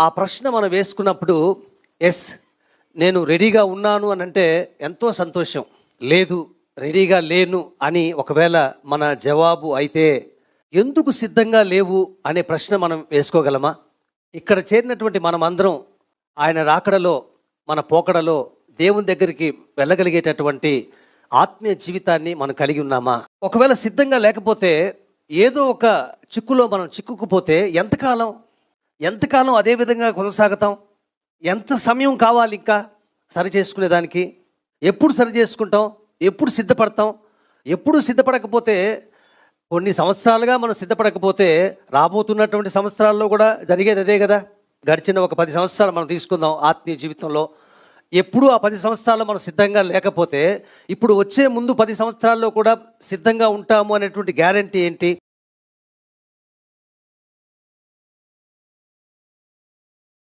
ఆ ప్రశ్న మనం వేసుకున్నప్పుడు ఎస్ నేను రెడీగా ఉన్నాను అని అంటే ఎంతో సంతోషం. లేదు రెడీగా లేను అని ఒకవేళ మన జవాబు అయితే ఎందుకు సిద్ధంగా లేవు అనే ప్రశ్న మనం వేసుకోగలమా? ఇక్కడ చేరినటువంటి మనమందరం ఆయన రాకడలో మన పోకడలో దేవుని దగ్గరికి వెళ్ళగలిగేటటువంటి ఆత్మీయ జీవితాన్ని మనం కలిగి ఉన్నామా? ఒకవేళ సిద్ధంగా లేకపోతే ఏదో ఒక చిక్కులో మనం చిక్కుకుపోతే ఎంతకాలం అదే విధంగా కొనసాగుతాం? ఎంత సమయం కావాలి ఇంకా సరి చేసుకునేదానికి? ఎప్పుడు సరి చేసుకుంటాం? ఎప్పుడు సిద్ధపడతాం? ఎప్పుడు సిద్ధపడకపోతే కొన్ని సంవత్సరాలుగా మనం సిద్ధపడకపోతే రాబోతున్నటువంటి సంవత్సరాల్లో కూడా జరిగేది అదే కదా. గడిచిన ఒక 10 సంవత్సరాలు మనం తీసుకుందాం ఆత్మీయ జీవితంలో. ఎప్పుడు ఆ 10 సంవత్సరాల్లో మనం సిద్ధంగా లేకపోతే ఇప్పుడు వచ్చే ముందు 10 సంవత్సరాల్లో కూడా సిద్ధంగా ఉంటాము అనేటువంటి గ్యారంటీ ఏంటి?